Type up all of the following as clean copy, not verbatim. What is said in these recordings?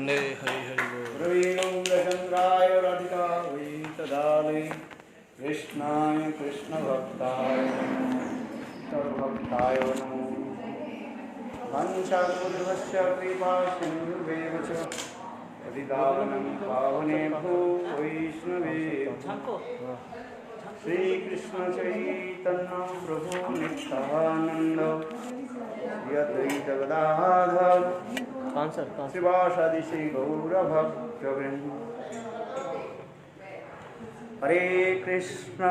वंदे हरि हरि बोल। रविन्द्राय राधिकायै तदालय कृष्णाय कृष्णभक्ताय सर्वभक्ताय नमो वंशाकल्पस्य कृपा सिन्धुभ्येव च पतितानं पावनेभ्यो वैष्णवेभ्यो श्रीकृष्ण चैतन्य प्रभु नित्यानंद श्री गदाधर शिवासादि श्री गौरभक्तवृंद। हरे कृष्ण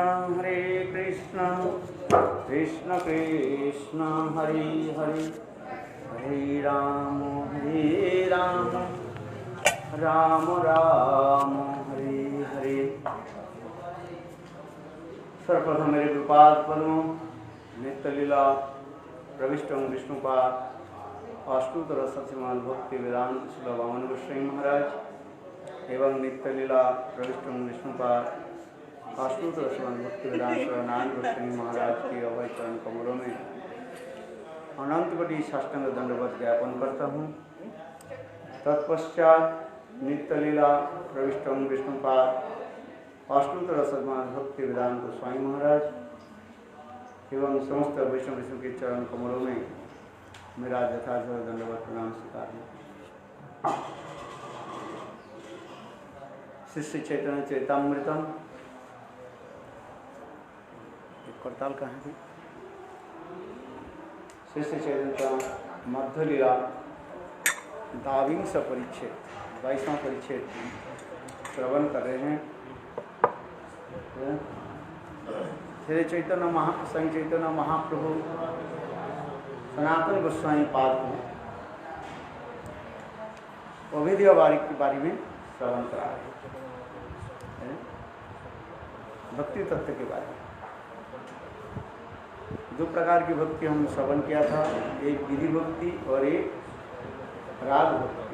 कृष्ण कृष्ण हरे हरे हरे राम राम राम हरे हरे। सर्वप्रथम मेरे गुरुपाद पद्मों नित्य लीला प्रविष्टं विष्णुपाद अष्टोत्तर सत्यमान भक्ति वेदांत श्री वामन गोस्वामी महाराज एवं नित्य लीला प्रविष्टं विष्णुपाद अष्टोत्तर सत्यमान भक्ति वेदांत श्री नारायण गोस्वामी महाराज के अभय चरण कमलों में अनंत कोटि साष्टांग दंडवत ज्ञापन करता हूँ। तत्पश्चात नित्य लीला प्रविष्टं विष्णुपाद अष्टोत्तर सत्यमान भक्ति वेदांत स्वामी महाराज एवं समस्त वैष्णव विष्णु के चरण कमलों में मेरा यथार्थ दंडवत प्रणाम स्वीकार है। श्री चैतन्य चैतामृतम करताल कहाँ है? श्री चैतन्य मध्य लीला दाविंश परिच्छेद 22वां परिच्छेद श्रवण कर रहे हैं। श्री चैतन्य संघ चैतन्य महाप्रभु सनातन गोस्वामी पाद को अभेद्य वारी के बारे में श्रवण करा रहे हैं, भक्ति तत्व के बारे में। दो प्रकार की भक्ति हम श्रवण किया था, एक विधि भक्ति और एक राग भक्ति।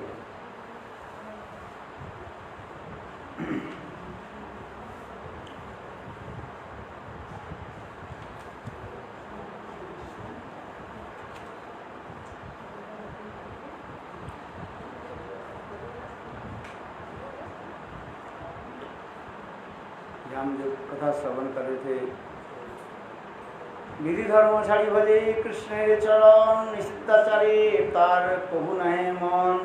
हम जो कथा श्रवण कर रहे थे, विधि धर्म छाड़ी भजे कृष्ण चरण निषिद्धाचारे तार कबू नहे मन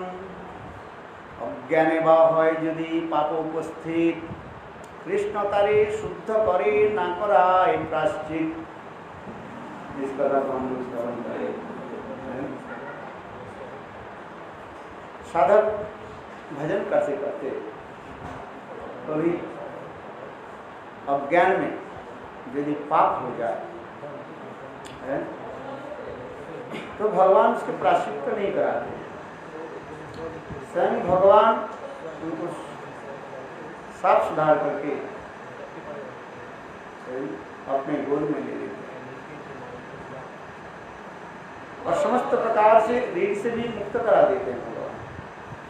अज्ञाने बा হয় যদি পাপ উপস্থিত কৃষ্ণ তারে শুদ্ধ করে না করায় প্রায়শ্চিত। इस कथा को हम लोग श्रवण करें। साधक भजन करते करते कभी अज्ञान में यदि पाप हो जाए तो भगवान उसके प्रायश्चित नहीं कराते। स्वयं भगवान उनको साफ सुधार करके अपने गोद में ले लेते और समस्त प्रकार से ऋण से भी मुक्त करा देते हैं भगवान।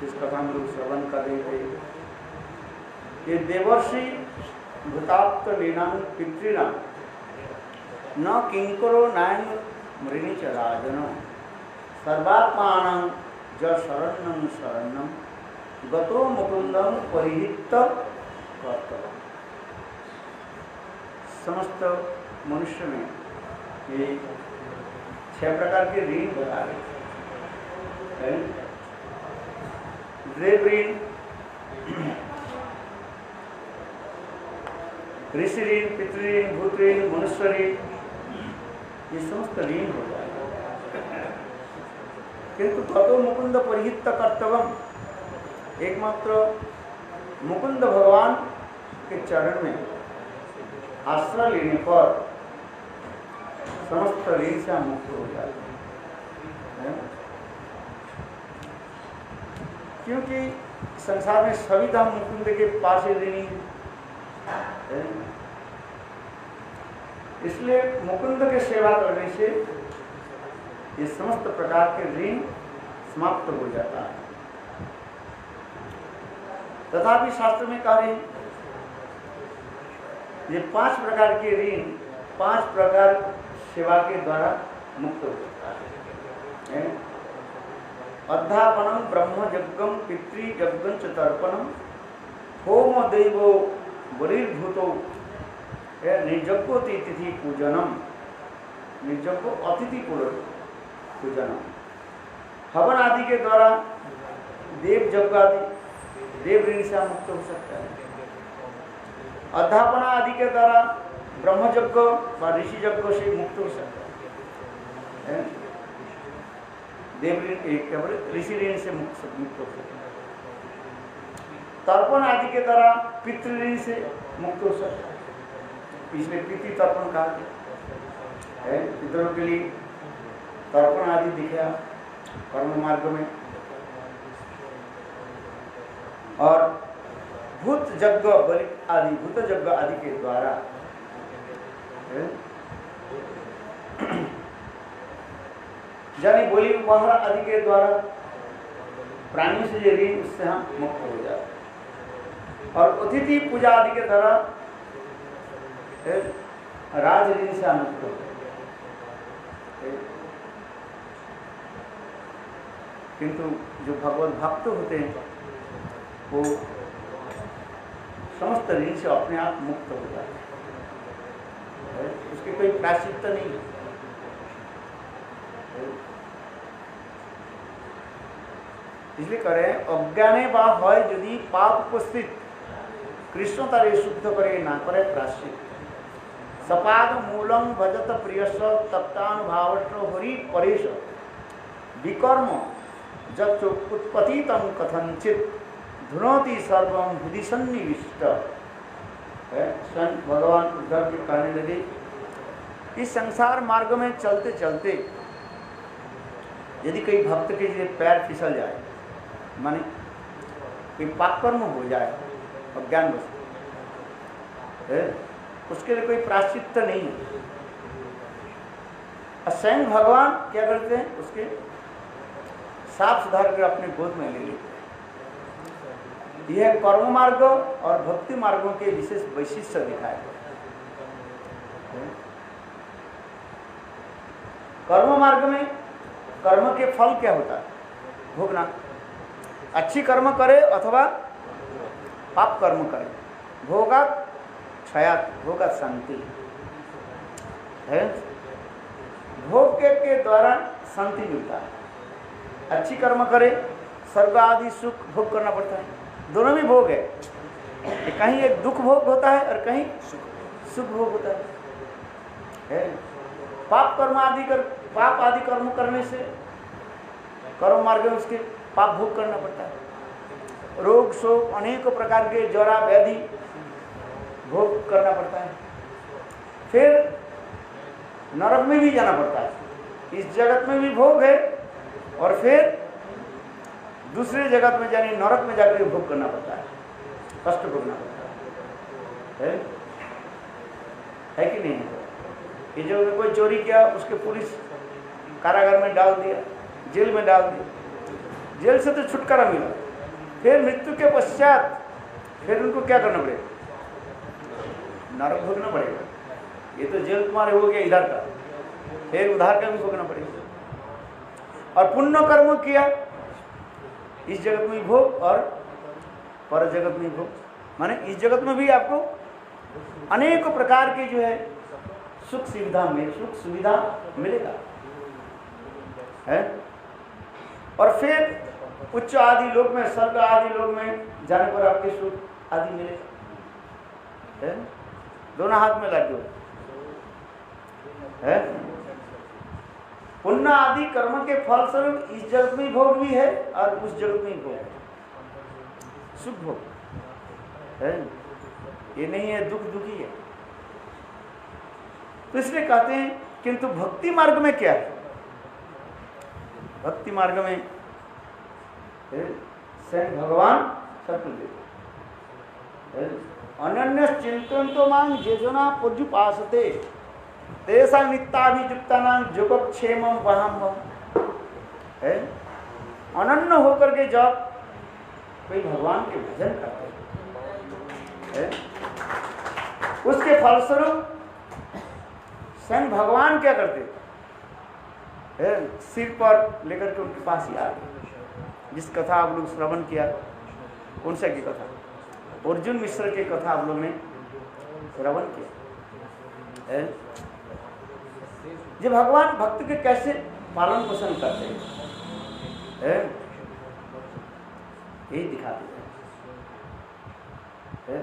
जिस कथा हम लोग श्रवण कर रहे थे, ये देवर्षि भूताप्त लीनां पितृणां न किंकरो नायन मृणी च राजन सर्वात्मानं ज शरणं शरणं गतो मुकुंदम परिहित कर्तव्य। समस्त मनुष्य में ये 6 प्रकार के ऋण बता रहे हैं। देव ऋण, ऋषि ऋण, पितृऋण, भूत ऋण, मनुष्य ऋण, ये समस्त ऋण हो जाएगा। किंतु ततो मुकुंद परिहित कर्तव्यम, एकमात्र मुकुंद भगवान के चरण में आश्रय लेने पर समस्त ऋण से मुक्त हो जाते हैं। क्योंकि संसार में सभी धाम मुकुंद के पास ही ऋणी, इसलिए मुकुंद के सेवा करने से ये समस्त प्रकार के ऋण समाप्त हो जाता है। तथापि शास्त्र में कहा है ये 5 प्रकार के ऋण 5 प्रकार सेवा के द्वारा मुक्त हो जाता है। अध्यापनम ब्रह्मयज्ञम पितृयज्ञं च तर्पणम होम देवो बलिर्भूतो निर्जग्योति तिथि पूजनम, निर्जग्यो अतिथि पूजनम। हवन आदि के द्वारा देव यज्ञ आदि देव ऋण से मुक्त हो सकता है। अध्यापना आदि के द्वारा ब्रह्मयज्ञ व ऋषि यज्ञ से मुक्त हो सकता है। देव ऋण ऋषि ऋण से मुक्त हो सकता है। तर्पण आदि के द्वारा पितृ ऋण से मुक्त हो सकता है। इसलिए पितृ तर्पण कहा गया है। पितरों के लिए तर्पण आदि दिखा कर्म मार्ग में। और भूत यज्ञ बलि आदि भूत यज्ञ आदि के द्वारा यानी बोली उपहार आदि के द्वारा प्राणियों से जो ऋण उससे हम मुक्त हो जाते हैं। और अतिथि पूजा आदि के द्वारा राज ऋण से हम मुक्त हो जाते। किंतु जो भगवत भक्त होते हैं वो समस्त ऋण से अपने आप मुक्त हो जाते हैं। उसके कोई प्रायश्चित नहीं है। इसलिए करें अज्ञाने बा হয় যদি পাপ উপস্থিত কৃষ্ণ তারে শুদ্ধ করে না করে প্রায়শ্চিত सपाद मूलम भजत प्रियस तप्तानुभावश्र हरि परेश विकर्म जब उत्पतितम कथनचित धुनोति सर्वम हृदि सन्निविष्ट। स्वयं भगवान उद्धव के कहने लगे इस संसार मार्ग में चलते चलते यदि कोई भक्त के लिए पैर फिसल जाए, माने कोई पापकर्म हो जाए अज्ञान वश, उसके लिए कोई प्रायश्चित नहीं है। स्वयं भगवान क्या करते हैं, उसके साफ सुधार कर अपने गोद में ले लेते हैं। यह कर्म मार्ग और भक्ति मार्गों के विशेष वैशिष्ट्य दिखाए गए। कर्म मार्ग में कर्म के फल क्या होता है, भोगना। अच्छी कर्म करे अथवा पाप कर्म करे, भोगा क्षयात भोगा शांति है। भोग के द्वारा शांति मिलता है। अच्छी कर्म करे स्वर्ग आदि सुख भोग करना पड़ता है, दोनों भी भोग है। कहीं एक दुख भोग होता है और कहीं सुख भोग होता है। पाप आदि कर्म करने से कर्म मार्ग में उसके पाप भोग करना पड़ता है। रोग शोक अनेक प्रकार के जरा व्याधि भोग करना पड़ता है। फिर नरक में भी जाना पड़ता है। इस जगत में भी भोग है और फिर दूसरे जगत में जाने नरक में जाकर भोग करना पड़ता है, कष्ट भोगना पड़ता है कि नहीं? ये जो कोई चोरी किया उसके पुलिस कारागार में डाल दिया, जेल में डाल दिया, जेल से तो छुटकारा मिला, फिर मृत्यु के पश्चात फिर उनको क्या करना पड़ेगा, नरक भोगना पड़ेगा। ये तो जेल तुम्हारे हो गया इधर का, फिर उधार का भी भोगना पड़ेगा। और पुण्य कर्म किया इस जगत में भोग और पर जगत में भोग, माने इस जगत में भी आपको अनेक प्रकार के जो है सुख सुविधा मिलेगा है। और फिर उच्च आदि लोक में, स्वर्ग आदि लोक में जाने पर आपके सुख आदि मिलेगा है। दोनों हाथ में लड्डू है। पुण्य आदि कर्म के फल स्वरूप इस जगत में भोग भी है और उस जगत में भोग है, सुख भोग है। ये नहीं है दुख दुखी है। तो इसलिए कहते हैं किंतु भक्ति मार्ग में क्या है? भक्ति मार्ग में स्वयं भगवान सब कुछ देते। अनन्य चिंतन मांग जेजना पर्युपासते तेसा नित्याभियुक्ता नाम जोगक्षेमम वहाम है। अनन्य होकर के जब कोई भगवान के भजन करते हैं, उसके फलस्वरूप स्वयं भगवान क्या करते हैं, सिर पर लेकर के उनके पास ही आते जिस कथा आप लोग श्रवण किया, कौन सा की कथा? अर्जुन मिश्र की कथा आप लोग ने श्रवण किया। जो भगवान भक्त के कैसे पालन पोषण करते हैं, यही दिखा देते हैं।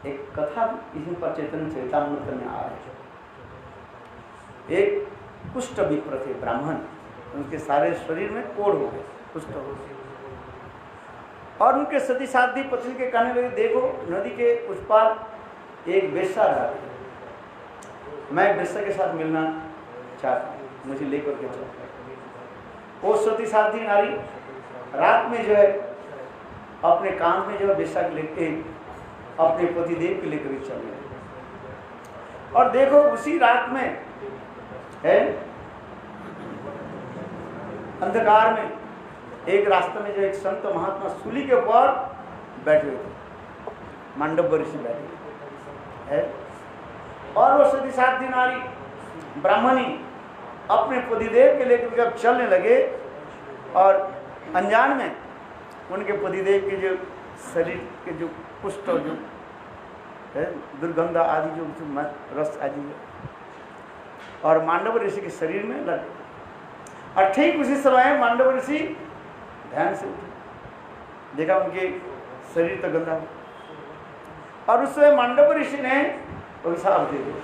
एक कथा इसी पर चैतन्य चरितामृत में आ रही है। एक कुष्ठ विप्र थे, ब्राह्मण, उनके सारे शरीर में कोढ़ हो गए, कुष्ठ हो गए, और उनके सती साध्वी पत्नी के कहने लगे, देखो नदी के उस पार एक वेश्या रहती है, मैं वेश्या के साथ मिलना चाहता हूँ, मुझे लेकर के चलो। वो सती साध्वी नारी रात में जो है अपने काम में जो है वेश्या को लेके अपने पतिदेव को लेकर चलने लगे। और देखो उसी रात में है अंधकार में एक रास्ते में जो एक संत महात्मा सूली के ऊपर बैठे हुए थे, मांडव ऋषि बैठे है, और वो सती साध्वी नारी ब्राह्मणी अपने पतिदेव के लेकर जब चलने लगे, और अनजान में उनके पतिदेव के जो शरीर के जो कुष्ठ जो है, दुर्गंध आदि जो रस आदि है, और मांडव ऋषि के शरीर में लग गए। और ठीक उसी समय मांडव ऋषि ध्यान से उठे, देखा उनके शरीर तो गंदा, और उस समय मांडव ऋषि ने अभिशाप दे दिया,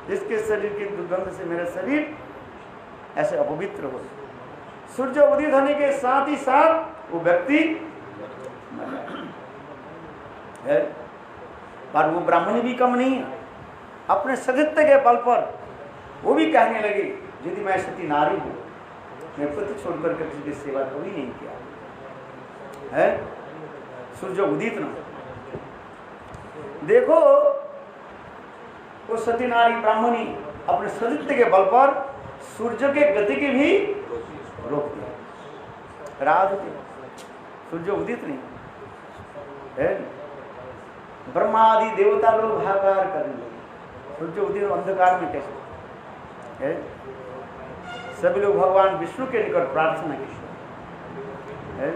इसके शरीर की दुर्गंध से मेरा शरीर ऐसे अपवित्र हो। सूर्य उदित होने के साथ ही साथ वो व्यक्ति मर गया। पर वो ब्राह्मणी भी कम नहीं है, अपने सतीत्व के बल पर वो भी कहने लगी, यदि मैं सती नारी हूँ, मैं पति छोड़कर के किसी की सेवा कभी नहीं किया है। सूर्य उदित न देखो, वो सती नारी ब्राह्मणी अपने सतीत्व के बल पर सूर्य के गति की भी रोक दिया। रात होती, सूर्य उदित नहीं है, ब्रह्मा आदि देवता लोग हाहाकार करने लगे, सूर्य उदित अंधकार में कैसे है। सभी लोग भगवान विष्णु के निकट प्रार्थना की है।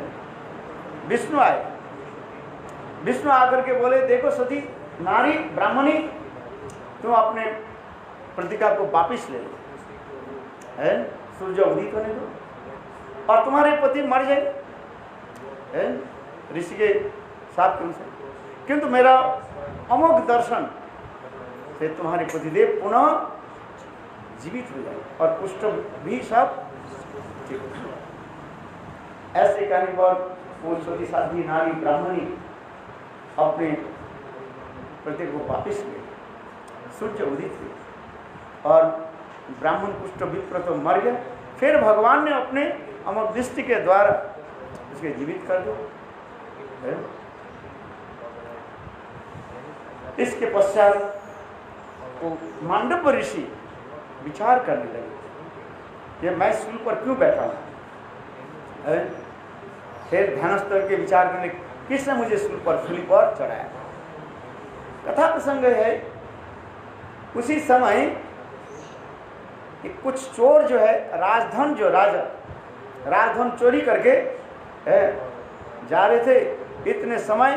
विष्णु आए, विष्णु आकर के बोले, देखो सती नारी ब्राह्मणी, तुम अपने प्रतिज्ञा को वापिस ले लो है, सूर्य उदित होने दो, और तुम्हारे पति मर जाए ऋषि के साथ तुमसे, किंतु मेरा अमोघ दर्शन से तुम्हारे पतिदेव पुनः जीवित हो जाए और कुष्ठ भी सब ठीक हो जाए। ऐसे कहने पर वो सती साध्वी नारी ब्राह्मणी अपने प्रत्येक को वापिस ले, सूर्य उदित हुए और ब्राह्मण कुष्ठ विप्र तो मर गया। फिर भगवान ने अपने अमर दृष्टि के द्वारा उसके जीवित कर दिया। इसके पश्चात वो मांडव ऋषि विचार करने लगे कि मैं सूल पर क्यों बैठा हूं। फिर ध्यानस्थ के विचार करने, किसने मुझे सूली पर चढ़ाया। कथा प्रसंग है, उसी समय कुछ चोर जो है राजधन, जो राजधन चोरी करके जा रहे थे। इतने समय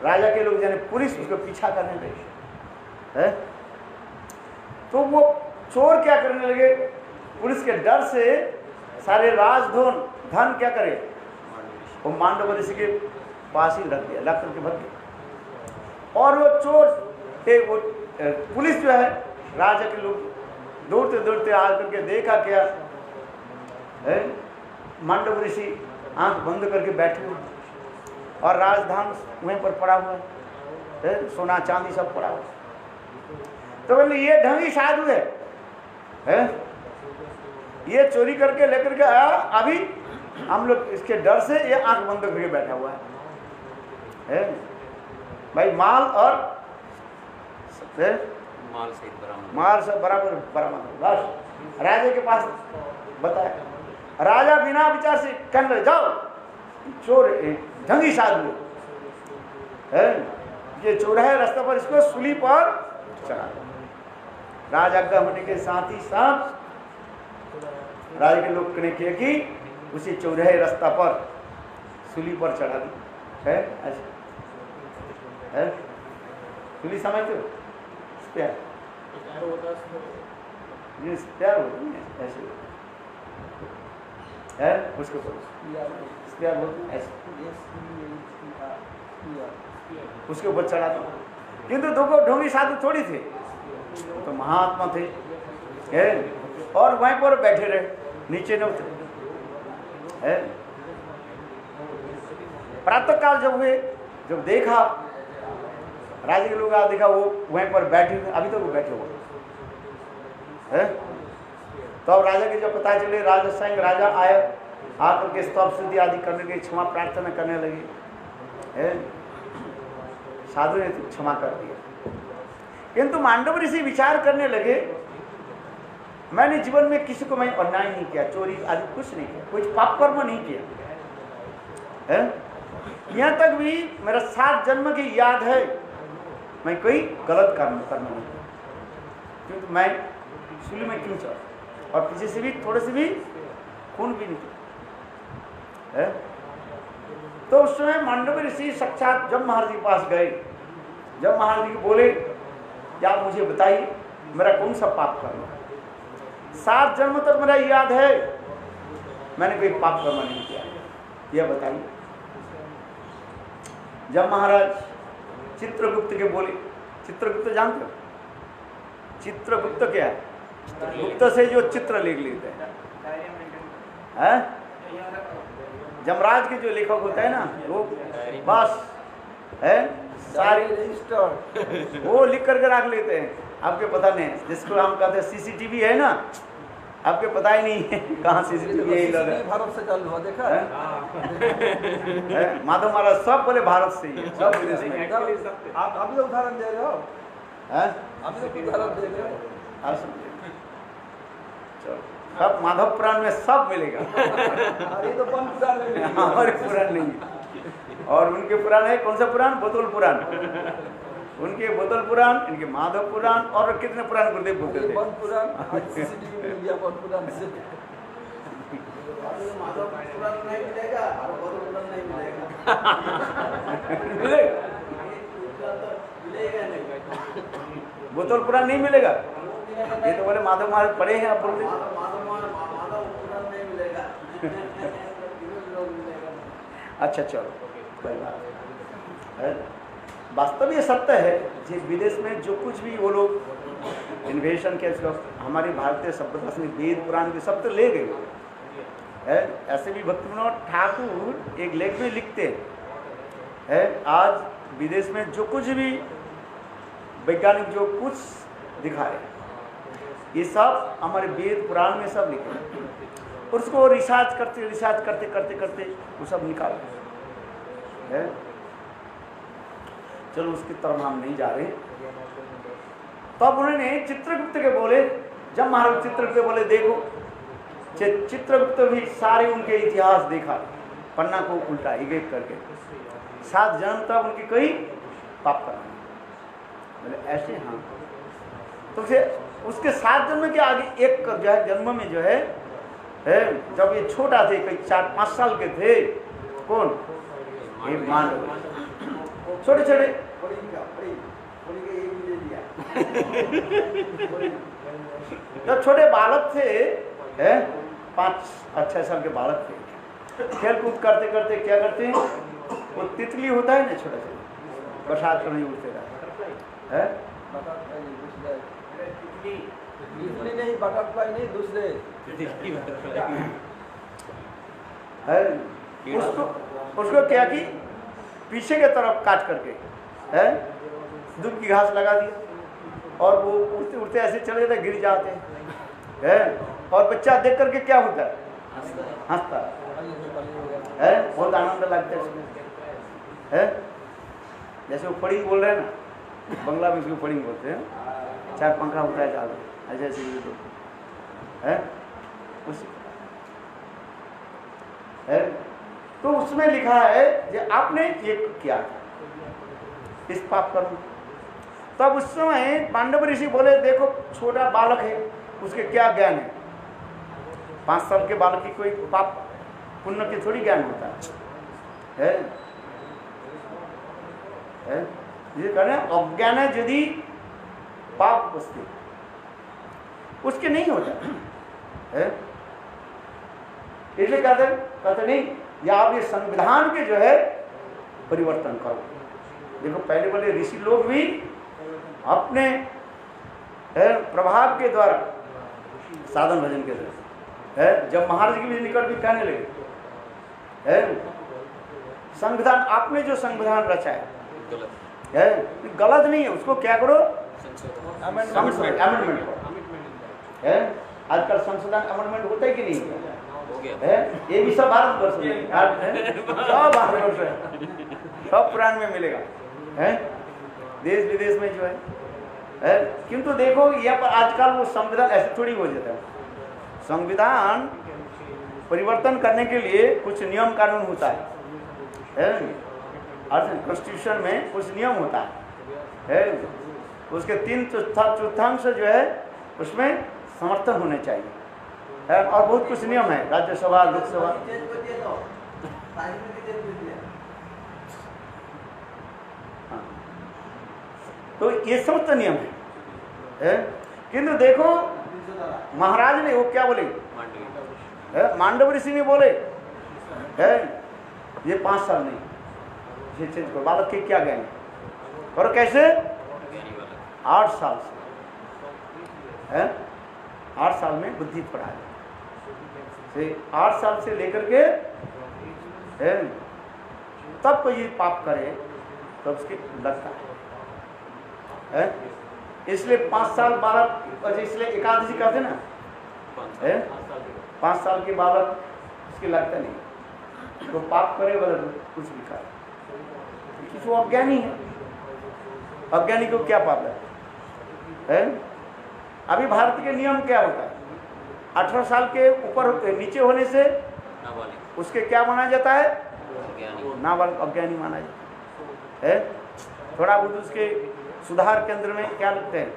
राजा के लोग जाने पुलिस उसको पीछा करने लगे। तो वो चोर क्या करने लगे, पुलिस के डर से सारे धन क्या करे, वो मांडव ऋषि के पास ही रख दिया, रख करके भग गया। और वो चोर वो पुलिस जो है, राजा के लोग दौड़ते दौड़ते आकर के देखा क्या है, मांडव ऋषि आंख बंद करके बैठे हुए और राजधान वहीं पर पड़ा हुआ है, सोना चांदी सब पड़ा हुआ। तो बोले ये ढंगी साधु है, ये चोरी करके लेकर के आया, अभी हम लोग इसके डर से ये आंख बंद करके बैठा हुआ है। भाई माल और माल सब बराबर बस राजा के पास बताया। राजा बिना विचार से कहने लगे, जाओ चोर ढंगी साधु है, ये चोर है, रास्ता पर इसको सूली पर चढ़ा दो। राजा आज्ञा होने के साथ ही साथ राजा के लोग ने किया कि उसी चौराहे रास्ता पर सूली पर चढ़ा दी है ऐसे है। सूली समझते हो? स्पेयर स्पेयर होती है ऐसे है, उसके ऊपर स्पेयर होती है ऐसे, उसके ऊपर चढ़ा दो। किंतु दो ढोंगी साधु थोड़ी थे, तो महात्मा थे है, और वहीं पर बैठे रहे, नीचे न उतरे है। प्रातः काल जब हुए, जब देखा राजा के लोग देखा वो वहीं पर बैठे हुए, अभी तो वो बैठे हुए है। तो अब राजा के जब पता चले, राजा स्वयं राजा आए, आकर के स्तव स्तुति आदि करने के क्षमा प्रार्थना करने लगे है। साधु ने तो क्षमा कर दिया, किंतु मांडव ऋषि विचार करने लगे, मैंने जीवन में किसी को मैं अन्याय नहीं किया, चोरी आदि कुछ नहीं किया, कुछ पाप कर्म नहीं किया है। यहाँ तक भी मेरा 7 जन्म की याद है, मैं कोई गलत कर्म नहीं किया, क्योंकि मैं सूली में क्यों चढ़ा, और किसी से भी थोड़े से भी खून भी नहीं किया है। तो उस समय मांडव ऋषि साक्षात जब महाराज के पास गए, जब महाराज जी बोले, या मुझे बताइए मेरा कौन सा पाप कर्म है, 7 जन्म तक मेरा याद है मैंने कोई पाप कर्म नहीं किया, यह बताइए। जब महाराज चित्रगुप्त के बोले, चित्रगुप्त जानते हो? चित्रगुप्त क्या है? गुप्त से जो चित्र लिख लेते हैं, जमराज के जो लेखक होता है ना, वो बस है सारे वो लिख करके रख लेते हैं, आपके पता नहीं, जिसको हम कहते हैं सीसीटीवी है ना, आपके पता ही नहीं है कहाँ सीसीटीवी है। भारत से चालू हुआ देखा है? माधव महाराज सब बोले भारत से ही है, सब विदेश में। आप अभी उदाहरण दे रहे हो, अभी तो उदाहरण दे रहे हो। सब माधव पुराण में सब मिलेगा। अरे तो वन पुराण में हमारे पुराण नहीं, और उनके पुराण है कौन सा पुराण? बोतल पुराण। उनके बोतल पुराण, इनके माधव पुराण, और कितने पुराण गुरुदेव बोलते थे? वन पुराण, सीसीटीवी मिल गया वन पुराण से। माधव पुराण नहीं मिलेगा और बोतल पुराण नहीं मिलेगा। मिलेगा नहीं, बोतल पुराण नहीं मिलेगा। ये तो बोले माधव महाराज पढ़े हैं, आप बोल रहे अच्छा चलो कोई बात। वास्तव ये सत्य है, जी विदेश में जो कुछ भी वो लोग इन्वेशन के हमारी भारतीय सभ्यता से वेद पुराण के सब तो ले गए है। ऐसे भी भक्ति विनोद ठाकुर एक लेख में लिखते हैं, आज विदेश में जो कुछ भी वैज्ञानिक जो कुछ दिखाए, ये सब हमारे वेद पुराण में सब लिखे, और उसको रिसर्च करते करते वो सब निकालते हैं। चलो उसकी तरफ हम नहीं जा रहे। तब तो उन्होंने चित्रगुप्त के बोले, जब महाराज चित्रगुप्त बोले देखो, चित्रगुप्त भी सारे उनके इतिहास देखा, पन्ना को उल्टा एक एक करके, 7 जन्म तक उनकी कोई पाप करना, बोले ऐसे हाँ। तो उसके 7 जन्म के आगे एक जो है जन्म में जो है जब ये छोटा थे, कोई 4-5 साल के थे, कौन? ये मानव, छोटे छोटे जब छोटे बालक थे, 5-6 साल के बालक थे, खेल कूद करते करते क्या करते हैं, वो तितली होता है ना छोटा सा, बरसात को नहीं उड़ते रहा है, नहीं बटरफ्लाई नहीं, दूसरे है। उसको क्या की पीछे के तरफ काट करके है दूध की घास लगा दिया, और वो उड़ते उड़ते ऐसे चले जाते, गिर जाते हैं, और बच्चा देख करके क्या होता है, हंसता है, बहुत आनंद लगता है उसमें है। जैसे वो फड़िंग बोल रहे हैं ना, बंगला में उसको फड़िंग बोलते हैं, 4 पंखा होता है चालू, ऐसे ऐसे है उस है। तो उसमें लिखा है कि आपने ये किया इस पाप कर्म। तब उस समय पांडव ऋषि बोले देखो छोटा बालक है, उसके क्या ज्ञान है, 5 साल के बालक की कोई पाप पुण्य के थोड़ी ज्ञान होता है, ये कह रहे हैं अज्ञान यदि पाप उपस्थित उसके नहीं होता है। इसलिए कहते नहीं, या आप ये संविधान के जो है परिवर्तन करो। देखो पहले वाले ऋषि लोग भी अपने प्रभाव के द्वारा साधन भजन के द्वारा जब महाराज के भी निकट भी कहने लगे संविधान, आपने जो संविधान रचा है गलत नहीं है, उसको क्या करो, अमेंडमेंट करो। आजकल संशोधन अमेंडमेंट होता है कि नहीं है? ये भी सब भारतवर्ष में, सब भारतवर्ष है, सब पुराण में मिलेगा है, देश विदेश में जो है। किंतु देखो यहाँ पर आजकल वो संविधान ऐसे थोड़ी हो जाता है। संविधान परिवर्तन करने के लिए कुछ नियम कानून होता है, कॉन्स्टिट्यूशन में कुछ नियम होता है, उसके 3/4 जो है उसमें समर्थन होने चाहिए और बहुत कुछ नियम है, राज्यसभा लोकसभा। तो ये समस्त नियम है। किंतु देखो महाराज ने वो क्या बोले, मांडव ऋषि ने बोले ये 5 साल नहीं, ये चेंज करो। बालक के क्या ज्ञान और कैसे 8 साल से 8 साल में बुद्धि पढ़ा से 8 साल से लेकर के तब कोई ये पाप करे तो उसके लगता है। इसलिए 5 साल बालक, इसलिए एकादशी कहते ना 5 साल के बालक उसके लगता नहीं, तो पाप करे बदल कुछ भी करे, किसी अज्ञानी है, अज्ञानी को क्या पाप है? अभी भारत के नियम क्या होता है, 18 साल के ऊपर नीचे होने से उसके क्या माना जाता है, नाबालिग अज्ञानी माना जाता है। थोड़ा बहुत उसके सुधार केंद्र में क्या लगते हैं,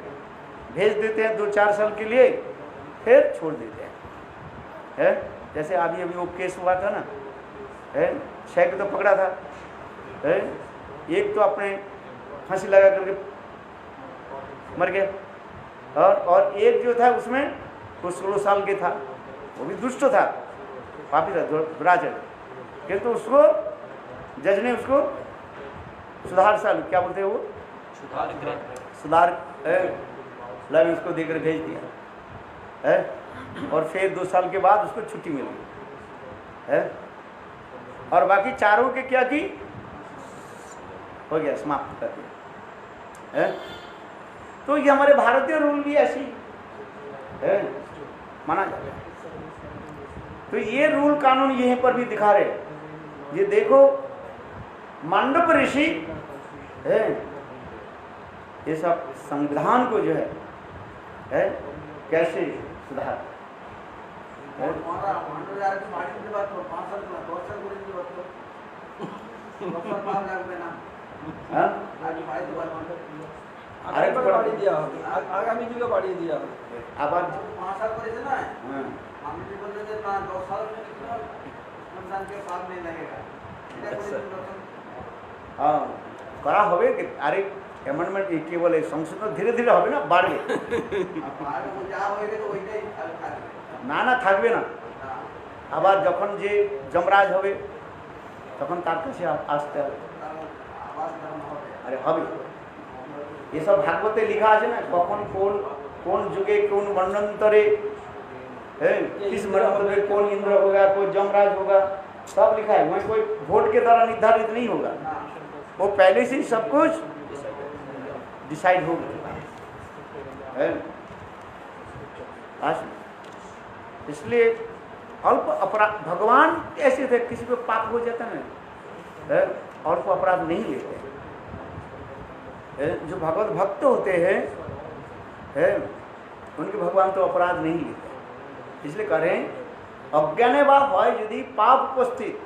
भेज देते हैं 2-4 साल के लिए, फिर छोड़ देते हैं। जैसे अभी वो केस हुआ था ना, 6 को तो पकड़ा था, एक तो अपने फांसी लगा करके मर गया, और एक जो था उसमें वो 16 साल के था, वो भी दुष्ट था, पापी था, दुराचार, किंतु उसको जज ने उसको सुधार साल क्या बोलते हैं वो सुधार लाभ उसको देकर भेज दिया और फिर 2 साल के बाद उसको छुट्टी मिल गई और बाकी चारों के क्या की हो गया, समाप्त कर दिया। तो ये हमारे भारतीय रूल भी ऐसी है माना जाता है। तो ये रूल कानून यहीं पर भी दिखा रहे। ये देखो मांडव ऋषि है, ये सब संविधान को जो है कैसे सुधार আগামী যুগে বাড়িয়ে দেওয়া হবে। আবার 5 সাল করেছে না, আমি কি বলতে যে না 10 সাল संविधान के पास नहीं लगेगा, हाँ करा হবে कि अरे अमेंडमेंट केवल संशोधन धीरे धीरे হবে না, বাড়বে যা হয়ে গেছে ওইটাই থাকবে না, না থাকবে না। আবার যখন যে যমরাজ হবে তখন তার কাছে আসতে হবে, আরে হবে। এসব ভাগবতে লেখা আছে না, কখন কোন যুগে কোন মন্বন্তরে किस मन्वंतर में कौन इंद्र होगा, कोई जमराज होगा, सब लिखा है। वहीं कोई वोट के द्वारा निर्धारित नहीं होगा, वो पहले से ही सब कुछ डिसाइड हो गया है। इसलिए अल्प अपराध भगवान कैसे थे, किसी को पाप हो जाता है अल्प अपराध नहीं लेते। जो भगवत भक्त होते हैं उनके भगवान तो अपराध नहीं लेते। इसलिए कह रहे हैं अज्ञाने बा भय यदि पाप उपस्थित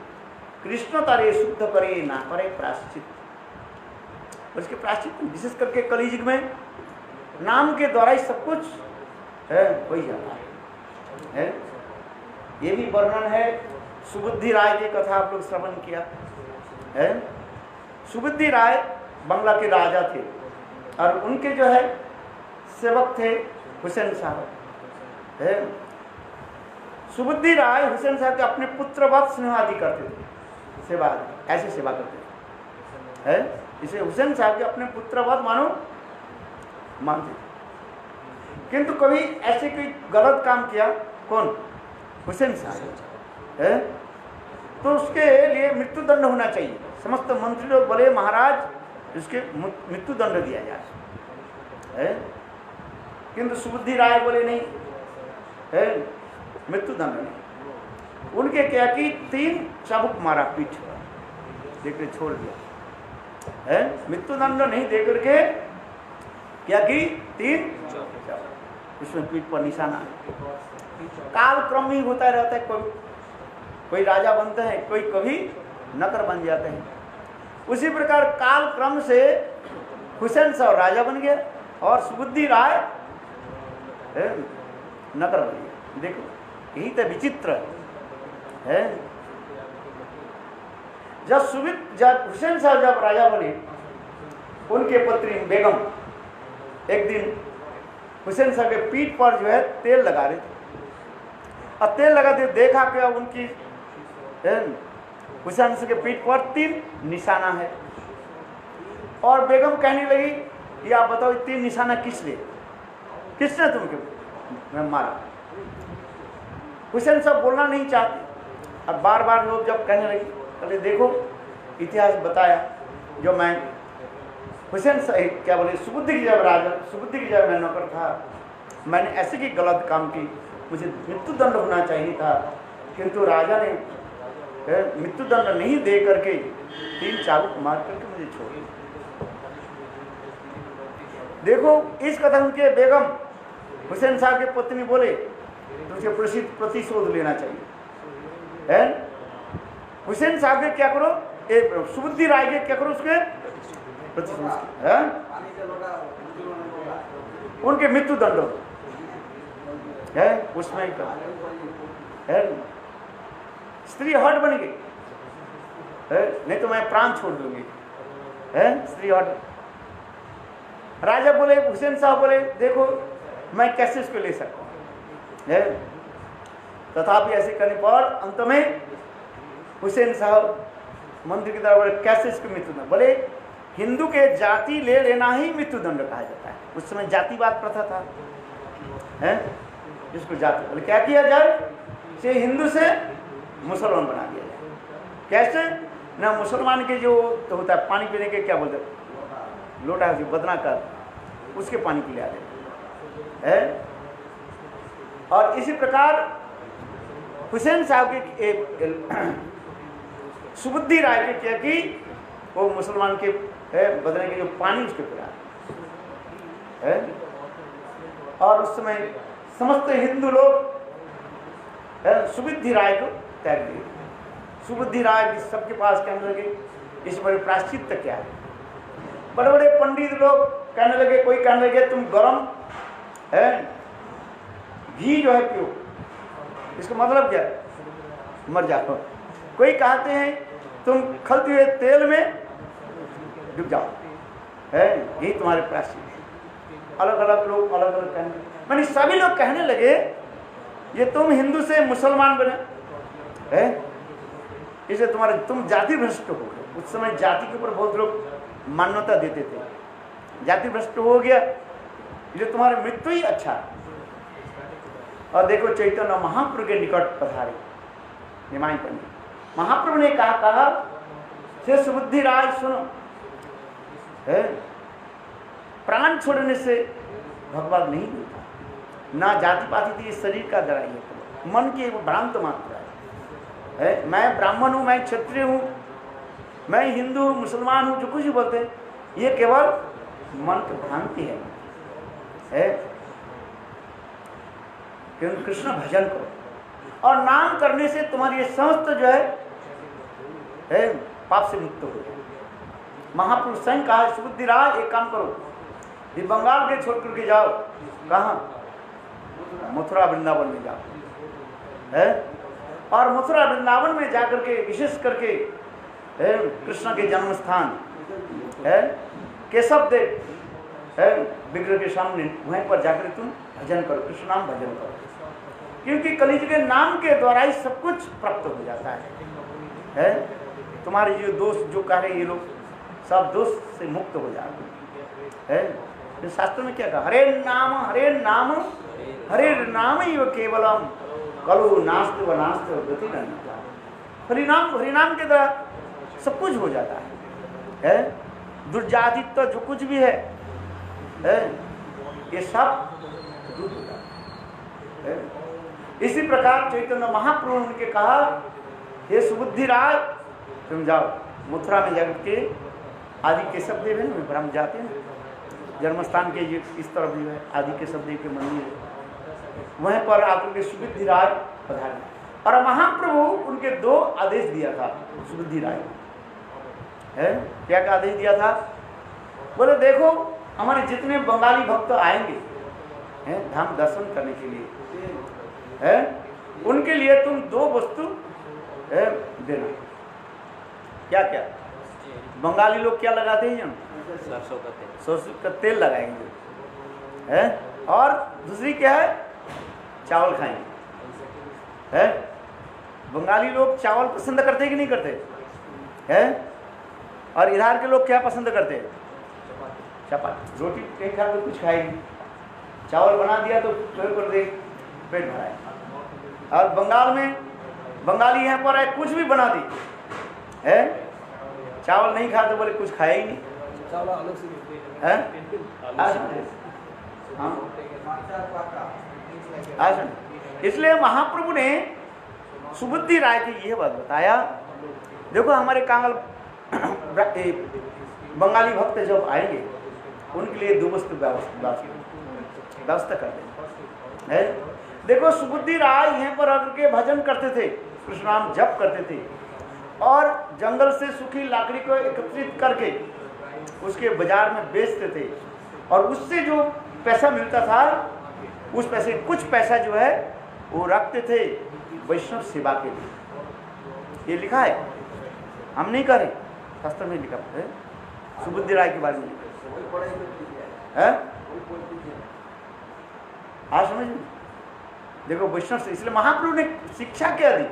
कृष्ण तारे शुद्ध करे ना करे प्रायश्चित। उसके प्रायश्चित विशेष करके कलियुग में नाम के द्वारा ही सब कुछ हो जाता है। ये भी वर्णन है सुबुद्धि राय की कथा आप लोग श्रवण किया है। सुबुद्धि राय बंगला के राजा थे और उनके जो है सेवक थे हुसैन साहब है। सुबुद्धि राय हुसैन साहब के अपने पुत्र वत्स स्नेह आदि करते थे, सेवा ऐसी सेवा करते थे है। इसे हुसैन साहब के अपने पुत्र वत्स मानो मानते थे, किंतु कभी ऐसे कोई गलत काम किया कौन हुसैन साहब है तो उसके लिए मृत्यु दंड होना चाहिए। समस्त मंत्री लोग बोले महाराज इसके मृत्यु दंड दिया जाए है, किंतु सुबुद्धि राय बोले नहीं है मृत्यु दंड नहीं। उनके क्या कि 3 चाबुक मारा पीठ देकर छोड़ दिया है, मृत्यु दंड नहीं देकर के क्या कि 3 इसमें पीठ पर निशाना है। काल क्रम ही होता रहता है, कोई राजा बनते हैं, कोई कभी नकर बन जाते हैं। उसी प्रकार काल क्रम से हुसैन साहब राजा बन गया और सुबुद्धि राय नकर बन गया। देखो यही तो विचित्र है। जब हुसैन साहब जब राजा बने, उनके पत्नी बेगम एक दिन हुसैन साहब के पीठ पर जो है तेल लगा रहे थे और तेल लगाते देखा क्या उनकी हुसैन साहब के पीठ पर 3 निशाना है और बेगम कहने लगी कि आप बताओ 3 निशाना किसने तुमको मारा। हुसैन साहब बोलना नहीं चाहते और बार बार लोग जब कहने लगे अरे देखो इतिहास बताया जो मैं हुसैन साहब क्या बोले सुबुद्धि की जब मैं नौकर था, मैंने ऐसे की गलत काम की, मुझे मृत्यु दंड होना चाहिए था, किंतु राजा ने मृत्यु दंड नहीं दे करके 3 चाबुक मार करके मुझे छोड़ दिया। देखो इस कथा उनके बेगम हुसैन साहब के पत्नी बोले तुझे प्रतिशोध लेना चाहिए है। हुसैन साहब के क्या करो, सुबुद्धि राय के क्या करो, उसके प्रतिशोध है, उनके मृत्यु दंड है उसमें है। स्त्री हट बन गई है, नहीं तो मैं प्राण छोड़ दूंगी है, स्त्री हट। राजा बोले, हुसैन साहब बोले देखो मैं कैसे इसको ले सकता हूं है। तथापि ऐसे करने पर अंत में हुसैन साहब मंदिर की तरफ बोले कैसे इसको मृत्यु दंड, बोले हिंदू के जाति ले लेना ही मृत्यु दंड कहा जाता है। उस समय जातिवाद प्रथा था है, इसको जाति बोले क्या किया जाए, से हिंदू से मुसलमान बना दिया जाए। कैसे ना, मुसलमान के जो तो होता है पानी पीने के क्या बोलते हैं, लोटा जो बदना का उसके पानी पिला देते है। और इसी प्रकार हुसैन साहब के सुबुद्धि राय के क्या कि वो मुसलमान के बदने के जो पानी उसके पिला है। और उस समय समस्त हिंदू लोग सुबुद्धि राय को त्याग दिए। सुबुद्धि राय सबके पास कहने लगे इस बड़े प्रायश्चित क्या है। बड़े बड़े पंडित लोग कहने लगे, कोई कहने लगे तुम गरम है घी जो है पियो, इसका मतलब क्या है मर जाओ। कोई कहते हैं तुम खलते हुए तेल में डूब जाओ है, यही तुम्हारे प्रायश्चित है। अलग अलग लोग अलग अलग कहने, मैंने सभी लोग कहने लगे ये तुम हिंदू से मुसलमान बने है, इसे तुम जाति भ्रष्ट हो गए। उस समय जाति के ऊपर बहुत लोग मान्यता देते थे, जाति भ्रष्ट हो गया, ये तुम्हारी मृत्यु ही अच्छा है। और देखो चैतन्य महाप्रभु के निकट पधारे निमाई पंडित, महाप्रभु ने कहा से सुबुद्धि राय सुनो है, प्राण छोड़ने से भगवान नहीं मिलता, ना जाति पाति थी, शरीर का दराई है, मन की भ्रांत मात्रा है। मैं ब्राह्मण हूँ, मैं क्षत्रिय हूँ, मैं हिंदू हूँ, मुसलमान हूँ, जो कुछ भी बोलते हैं ये केवल मन की भ्रांति है। क्योंकि कृष्ण भजन करो और नाम करने से तुम्हारी ये समस्त जो है पाप से मुक्त हो जाए। महापुरुष स्वयं कहा सुबुद्धि राय एक काम करो, ये बंगाल के छोड़ करके जाओ, कहाँ मथुरा वृंदावन में जाओ है, और मथुरा वृंदावन में जाकर के विशेष करके कृष्ण के जन्म स्थान है केशव देव है विग्रह के सामने, वहीं पर जाकर तुम भजन करो, कृष्ण नाम भजन करो, क्योंकि कलियुग के नाम के द्वारा ही सब कुछ प्राप्त हो जाता है? तुम्हारे जो दोस्त जो कह रहे ये लोग सब दोस्त से मुक्त हो जाते हैं। तो शास्त्र में क्या कहा? हरे नाम ही केवलम कलु नास्ति व नास्ति गति नहीं। हरिनाम के द्वारा सब कुछ हो जाता है? दुर्जातित्व जो कुछ भी है ये सब दूर हो जाता है। इसी प्रकार चैतन्य महाप्रभु ने उनके कहा, हे सुबुद्धि राय तुम जाओ मथुरा में जाकर के आदि केशव देव है ना ब्रह्म जाते हैं जन्मस्थान के इस तरफ जो है आदि केशव देव के मंदिर है, वहीं पर आकर के सुबुद्धि राय पधारे। और महाप्रभु उनके 2 आदेश दिया था सुबुद्धि राय है। क्या आदेश दिया था? बोले देखो हमारे जितने बंगाली भक्त आएंगे धाम दर्शन करने के लिए उनके लिए तुम 2 वस्तु देना। क्या क्या? बंगाली लोग क्या लगाते हैं? सरसों का तेल लगाएंगे और दूसरी क्या है? चावल खाएंगे। बंगाली लोग चावल पसंद करते कि नहीं करते? और इधर के लोग क्या पसंद करते हैं? चपाती। रोटी कहीं खा तो कुछ खाएंगे, चावल बना दिया तो कर दे पेट भराए। और बंगाल में बंगाली यहाँ पर है कुछ भी बना दी है, चावल नहीं खा तो बोले कुछ खाया ही नहीं। चावल अलग से है। इसलिए महाप्रभु ने सुबुद्धि राय की यह बात बताया, देखो हमारे कांगल बंगाली भक्त जब आएंगे उनके लिए 2 वस्तु व्यवस्था कर दें। देखो सुबुद्धि राय यहाँ पर आकर के भजन करते थे, कृष्ण नाम जप करते थे और जंगल से सूखी लकड़ी को एकत्रित करके उसके बाजार में बेचते थे और उससे जो पैसा मिलता था उस पैसे कुछ पैसा जो है वो रखते थे वैष्णव सेवा के लिए। ये लिखा है, हम नहीं करें, शास्त्र में लिखा है सुबुद्धि राय के बारे में है। आज समझ देखो वैष्णव से, इसलिए महाप्रभु ने शिक्षा क्या दी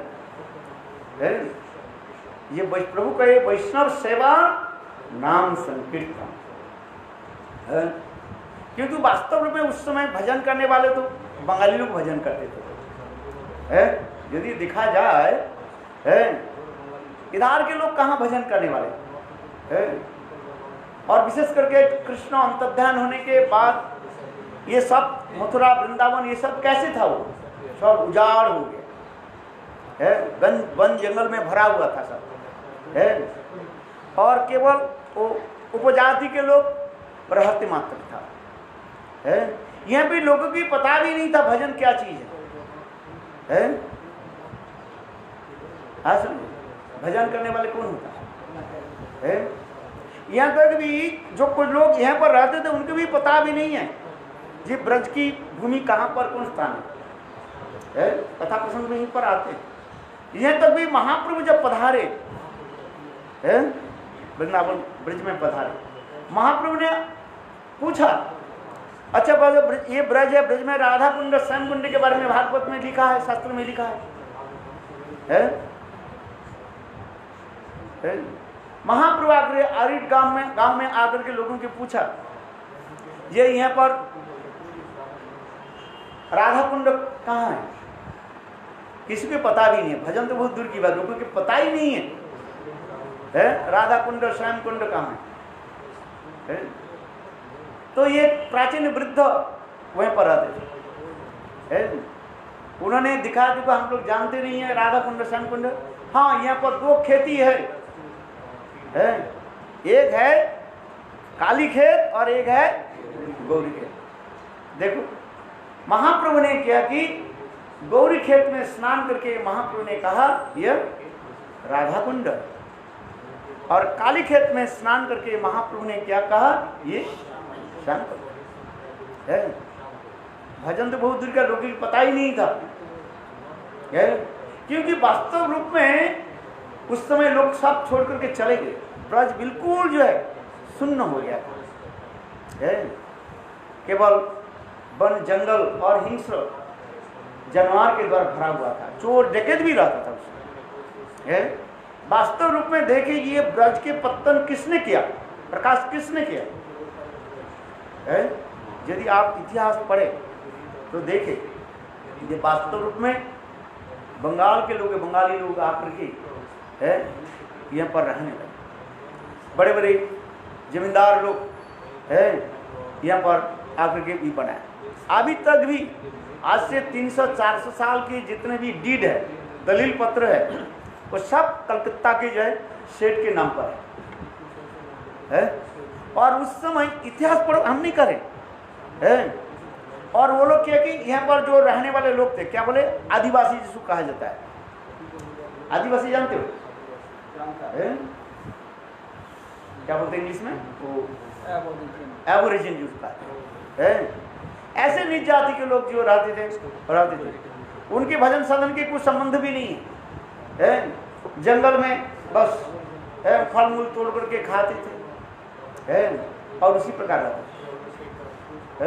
ये प्रभु का ये वैष्णव सेवा नाम संकीर्तन है, क्योंकि वास्तव में उस समय भजन करने वाले तो बंगाली लोग भजन करते थे है। यदि देखा जाए है इधर के लोग कहाँ भजन करने वाले है। और विशेष करके कृष्ण अंतर्ध्यान होने के बाद ये सब मथुरा वृंदावन ये सब कैसे था? वो सब उजाड़ हो गया है, वन जंगल में भरा हुआ था सब है और केवल वो उपजाति के लोग रहते मात्र था है। यहाँ भी लोगों की पता भी नहीं था भजन क्या चीज है। भजन करने वाले कौन होता है? यहाँ तक भी जो कुछ लोग यहाँ पर रहते थे उनको भी पता भी नहीं है जी ब्रज की भूमि कहाँ पर कौन स्थान है। कथा प्रसंग में यहीं पर आते हैं। यहाँ तक भी महाप्रभु जब पधारे वृंदावन ब्रज में पधारे, महाप्रभु ने पूछा अच्छा ये ब्रज है, ब्रज में राधा कुंड श्याम कुंड के बारे में भागवत में लिखा है, शास्त्र में लिखा है? महाप्रभु आकर आरिट गांव में आकर के लोगों के पूछा ये यहाँ पर राधा कुंड कहाँ है? किसी को पता भी नहीं है, भजन तो बहुत दूर की बात, लोगों को पता ही नहीं है राधा कुंड श्याम कुंड कहाँ है? तो ये प्राचीन वृद्ध वहीं पर रहते थे, उन्होंने दिखा चुका हम लोग जानते नहीं है राधा कुंड श्याम कुंड। हाँ यहाँ पर 2 खेती है, एक है काली खेत और एक है गौरी खेत। देखो महाप्रभु ने क्या कि गौरी खेत में स्नान करके महाप्रभु ने कहा यह राधा कुंड, और काली खेत में स्नान करके महाप्रभु ने क्या कहा ये श्याम कुंड है। भजन तो बहुत दूर का लोगों को पता ही नहीं था क्योंकि वास्तव रूप में उस समय लोग सब छोड़ करके चले गए, ब्रज बिल्कुल जो है सुन्न हो गया है, केवल वन जंगल और हिंस्र जानवर के द्वारा भरा हुआ था, चोर डकैत भी रहता था उसमें। वास्तव रूप में देखिए ये ब्रज के पत्तन किसने किया, प्रकाश किसने किया है? यदि आप इतिहास पढ़े तो देखें ये वास्तव रूप में बंगाल के लोग, बंगाली लोग आकर के है यहाँ पर रहने लगे, बड़े बड़े जमींदार लोग है यहाँ पर आकर के भी बनाए। अभी तक भी आज से 300-400 साल के जितने भी डीड है, दलील पत्र है, वो सब कलकत्ता के जो है सेठ के नाम पर है। और उस समय इतिहास पढ़ो, हम नहीं करें है। और वो लोग क्या कि यहाँ पर जो रहने वाले लोग थे, क्या बोले, आदिवासी जिसको कहा जाता है। आदिवासी जानते हो क्या बोलते हैं इंग्लिश में, वो एबोरिजिन जिसको कहते हैं। ऐसे नीच जाति के लोग जो रहते थे उनके भजन साधन के कुछ संबंध भी नहीं है, जंगल में बस फल मूल तोड़ करके खाते थे और उसी प्रकार रहते थे।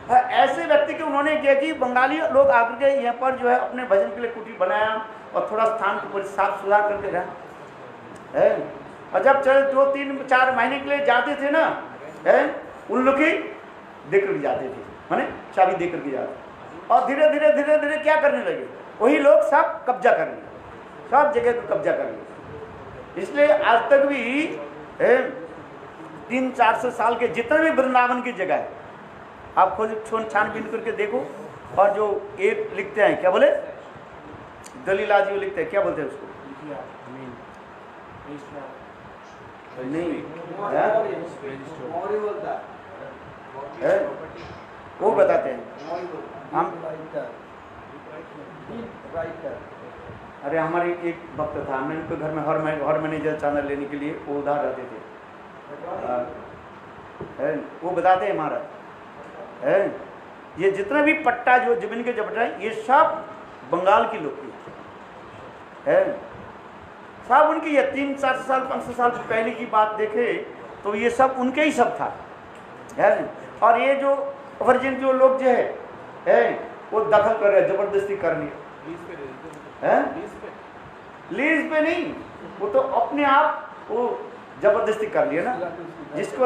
ऐसे व्यक्ति के उन्होंने क्या कि बंगाली लोग आकर के यहाँ पर जो है अपने भजन के लिए कुटीर बनाया और थोड़ा स्थान को साफ सुधार करके रहा। और जब चले 2-3-4 महीने के लिए जाते थे ना, उन लोग ही दे करके जाते थे, माने चाबी दे करके जाते। और धीरे धीरे धीरे धीरे क्या करने लगे, वही लोग सब कब्जा कर लिए, सब जगह को कब्जा कर लिए। इसलिए आज तक भी 300-400 साल के जितने भी वृंदावन की जगह है, आप खुद छानबीन करके देखो। और जो ये लिखते हैं, क्या बोले, दलीला जी लिखते हैं, क्या बोलते हैं उसको, नहीं वो बताते हैं हम। अरे हमारे एक भक्त था, मैं उनके घर में हर मैनेजर चैनल लेने के लिए वो उधार रहते थे। वो बताते हैं महाराज, ये जितना भी पट्टा जो जमीन के जपटा है, ये सब बंगाल की लोग की है, सब उनकी। ये 300-400 साल 500 साल पहले की बात देखे तो ये सब उनके ही सब था है। और ये जो वर्जिन जो लोग जो है वो दखल कर रहे हैं, जबरदस्ती कर लिया, लीज पे नहीं, वो तो अपने आप वो जबरदस्ती कर लिया ना। जिसको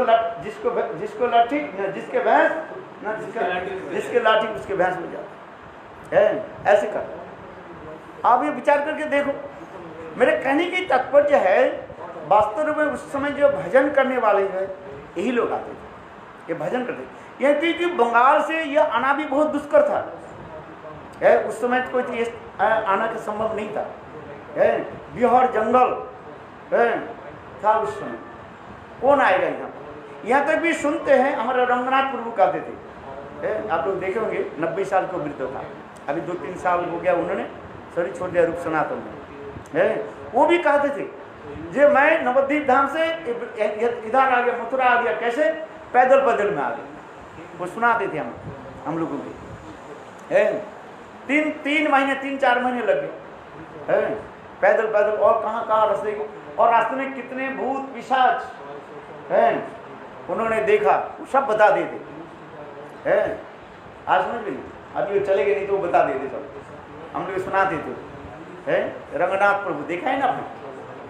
लाठी ना जिसके भैंस ना जिसके लाठी उसके भैंस हो जाता है, ऐसे कर। आप ये विचार करके देखो। मेरे कहने की तात्पर्य है, वास्तव में उस समय जो भजन करने वाले हैं यही लोग आते थे, ये भजन करते थे। यह क्योंकि बंगाल से यह आना भी बहुत दुष्कर था, उस समय कोई आना का संभव नहीं था, बिहार जंगल था उस समय, कौन आएगा यहाँ पर। यहाँ तक भी सुनते हैं, हमारे रंगनाथ प्रभु कहते थे, आप लोग देखे होंगे, 90 साल को वृद्ध था, अभी 2-3 साल हो गया उन्होंने शरीर छोड़ दिया रूप सनातन में। वो भी कहते थे जे मैं नवद्वीप धाम से इधर आ गया, मथुरा आ गया, कैसे, पैदल में आ गया। वो सुनाते थे हम लोगों को। 3 महीने 3-4 महीने लग गए पैदल। और कहाँ रास्ते, और रास्ते में कितने भूत पिशाच उन्होंने देखा, वो सब बता देते। आज समझ में, अभी वो चले गए, नहीं तो वो बता देते सब, हम लोग सुनाते थे। रंगनाथ प्रभु देखा है ना आपने,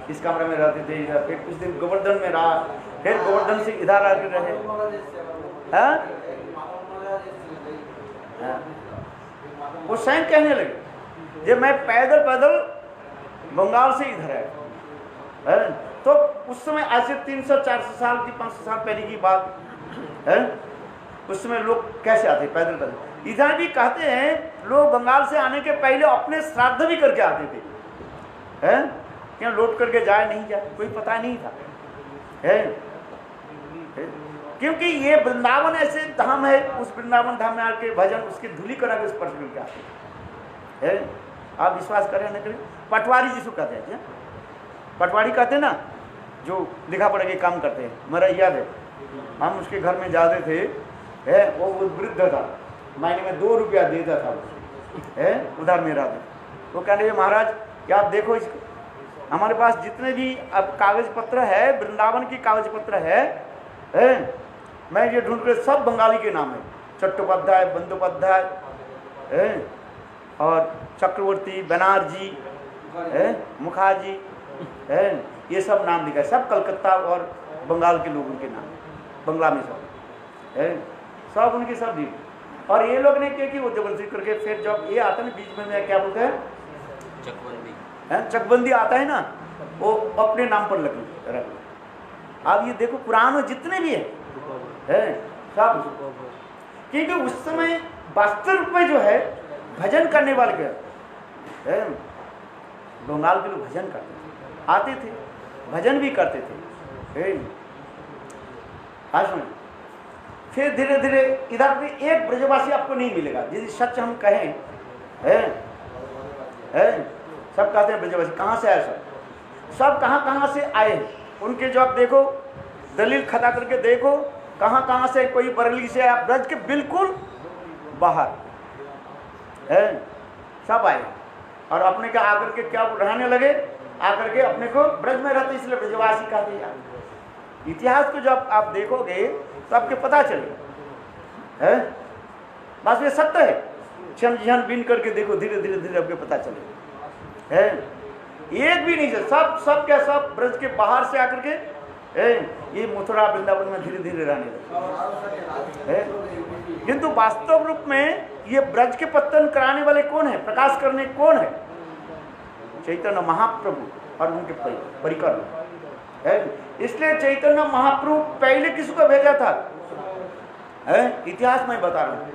इस कमरे में रहते थे, फिर कुछ दिन गोवर्धन में रहा, फिर गोवर्धन से इधर आके रहे। वो स्वयं कहने लगे जब मैं पैदल बंगाल से इधर है। तो उस समय आज से 300-400 साल की 500 साल पहले की बात है। उस समय लोग कैसे आते पैदल। इधर भी कहते हैं लोग बंगाल से आने के पहले अपने श्राद्ध भी करके आते थे, क्या लौट करके जाए नहीं जाए कोई पता नहीं था, क्योंकि ये वृंदावन ऐसे धाम है, उस वृंदावन धाम में आके भजन उसकी धूली करा के स्पर्श करके आते हैं। आप विश्वास करें न करें, पटवारी जिसको कहते हैं, पटवारी कहते हैं ना, जो लिखा पढ़ा के काम करते हैं। मेरा याद है हम उसके घर में जाते थे, वो वृद्ध था, महीने में 2 रुपया देता था, उधार में रहा। वो कहने महाराज कि आप देखो इसको, हमारे पास जितने भी अब कागज पत्र है, वृंदावन की कागज पत्र है? मैं ये ढूंढ कर, सब बंगाली के नाम है, चट्टोपाध्याय, बंदोपाध्याय और चक्रवर्ती, बनर्जी, मुखर्जी, ये सब नाम लिखा है, सब कलकत्ता और बंगाल के लोगों के नाम, बंगला में सब उनके सब दी। और ये लोग ने क्या कि वो जबरदस्ती करके, फिर जब ये आता है ना बीच में क्या बोलते हैं, चकबंदी आता है ना, वो अपने नाम पर रख। अब ये देखो पुराण में जितने भी है सब, क्योंकि उस समय वास्तव रूप में जो है भजन करने वाले के बंगाल के लोग भजन करते थे, आते थे, भजन भी करते थे। हाँ सुन, फिर धीरे धीरे इधर भी एक ब्रजवासी आपको नहीं मिलेगा, यदि सच हम कहें, सब कहते हैं ब्रजवासी कहाँ से आए, सब कहाँ से आए हैं, उनके जो आप देखो दलील खता करके देखो, कहाँ से, कोई बरेली से आया, ब्रज के बिल्कुल बाहर सब आए और अपने के आकर के क्या रहने लगे, आकर के अपने को ब्रज में रहते, इसलिए ब्रजवासी कहते हैं। इतिहास को जब आप देखोगे तो आपके पता चलेगा, बस ये सत्य है, छन बीन करके देखो, धीरे धीरे आपके पता चलेगा। एक भी नहीं, सब क्या सब ब्रज के बाहर से आकर के ये मथुरा वृंदावन में धीरे धीरे रहने लगे। किंतु वास्तव रूप में ये ब्रज के पत्तन कराने वाले कौन है, प्रकाश करने कौन है, चैतन्य महाप्रभु और उनके परिकर है। इसलिए चैतन्य महाप्रभु पहले किसको भेजा था, इतिहास में बता रहा हूं।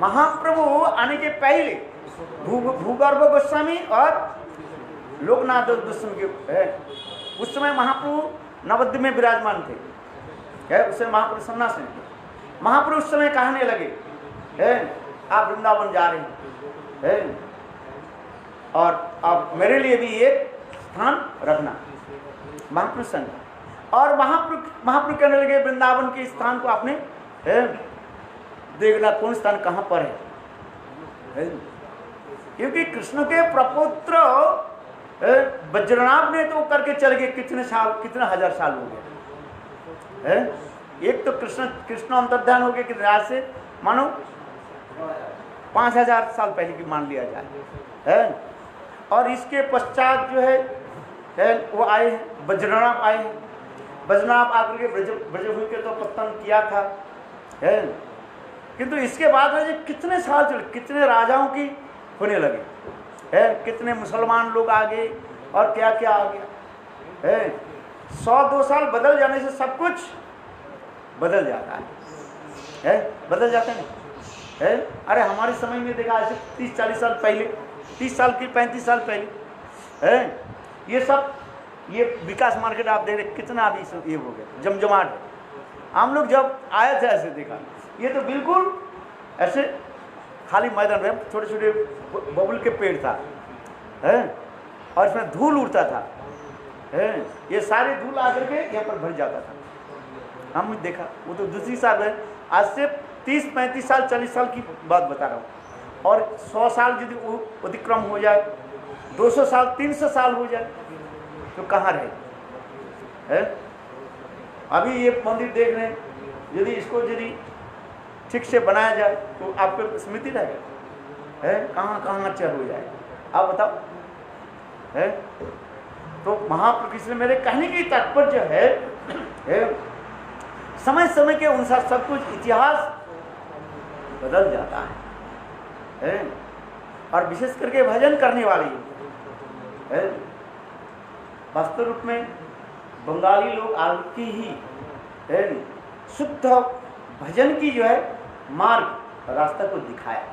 महाप्रभु आने के पहले भूगर्भ गोस्वामी और लोकनाथ गोस्वामी के उस समय महाप्रभु नवद्वीप में विराजमान थे, उस समय महाप्रभु सन्यासी थे। महाप्रभु उस समय कहने लगे, आप वृंदावन जा रहे हैं और आप मेरे लिए भी एक स्थान रखना, महाप्रभु संग। और महाप्रभु कहने लगे वृंदावन के स्थान को आपने देखना, कौन स्थान कहाँ पर है, क्योंकि कृष्ण के प्रपुत्र वज्रनाभ ने तो करके चल गए, कितने हजार साल हो गए। एक तो कृष्ण अंतर्ध्यान हो गए कितने, आज से मानो 5000 साल पहले की मान लिया जाए, और इसके पश्चात जो है वो आए हैं, वज्रनाभ आए हैं। वज्रनाभ आकर के ब्रजभूमि के तो पतन किया था, किंतु इसके बाद में कितने साल चले, कितने राजाओं की होने लगे, कितने मुसलमान लोग आ गए और क्या क्या आ गया। 100-2 साल बदल जाने से सब कुछ बदल जाता है, बदल जाता है। अरे हमारे समय में देखा ऐसे 30-40 साल पहले, 30 साल की 35 साल पहले ये सब, ये विकास मार्केट आप देख रहे कितना अभी ये हो गया, जमजमाट है। हम लोग जब आए थे ऐसे देखा, ये तो बिल्कुल ऐसे खाली मैदान में छोटे छोटे बबुल के पेड़ था, और इसमें धूल उड़ता था, ये सारे धूल आकर के यहाँ पर भर जाता था। हम देखा, वो तो दूसरी साल है, आज से 30-35 साल 40 साल की बात बता रहा हूँ। और 100 साल यदि अतिक्रम हो जाए, 200 साल 300 साल हो जाए तो कहाँ रहे। अभी ये मंदिर देख रहे हैं, यदि इसको यदि ठीक से बनाया जाए तो आपको स्मृति रहेगा, कहाँ अच्छा हो जाए, आप बताओ। तो महाप्रभु से मेरे कहने की तात्पर्य है समय समय के अनुसार सब कुछ इतिहास बदल जाता है, और विशेष करके भजन करने वाली वास्तव रूप में बंगाली लोग आगे ही शुद्ध भजन की जो है मार्ग रास्ता को दिखाया।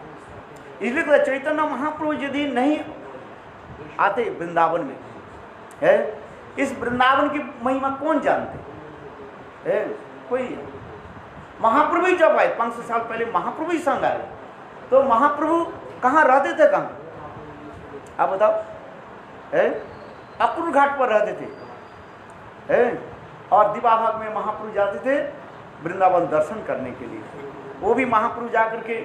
इसलिए तो चैतन्य महाप्रभु यदि नहीं आते वृंदावन में, इस वृंदावन की महिमा कौन जानते, कोई। महाप्रभु ही जब आए 500 साल पहले, महाप्रभु ही संग आए, तो महाप्रभु कहाँ रहते थे, कहाँ आप बताओ। अक्रूर घाट पर रहते थे, और दिवाभाग में महाप्रभु जाते थे वृंदावन दर्शन करने के लिए। वो भी महाप्रभु जाकर के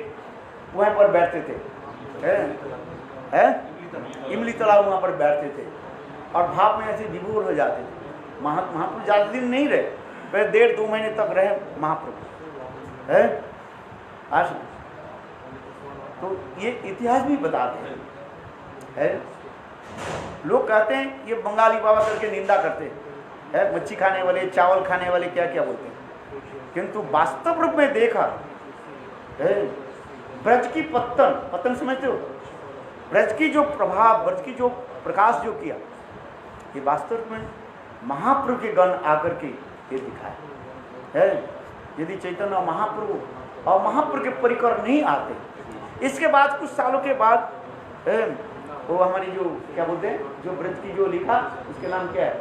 वहाँ पर बैठते थे, इमली तालाब वहाँ पर बैठते थे और भाप में ऐसे विभोर हो जाते थे। महाप्रभु ज़्यादा दिन नहीं रहे, पहले 1.5-2 महीने तक रहे महाप्रभु है। आज तो ये इतिहास भी बताते हैं है। लोग कहते हैं ये बंगाली बाबा करके निंदा करते हैं, मच्छी खाने वाले, चावल खाने वाले, क्या क्या बोलते हैं, किंतु वास्तव रूप में देखा है ब्रज की पतन समझते हो, ब्रज की जो प्रभाव, ब्रज की जो प्रकाश जो किया, ये वास्तव में महाप्रभु के गण आकर के ये दिखाए है। यदि चैतन्य महाप्रभु और महाप्रभु के परिकर नहीं आते, इसके बाद कुछ सालों के बाद वो हमारी जो क्या बोलते हैं, जो ब्रज की जो लिखा, उसके नाम क्या है,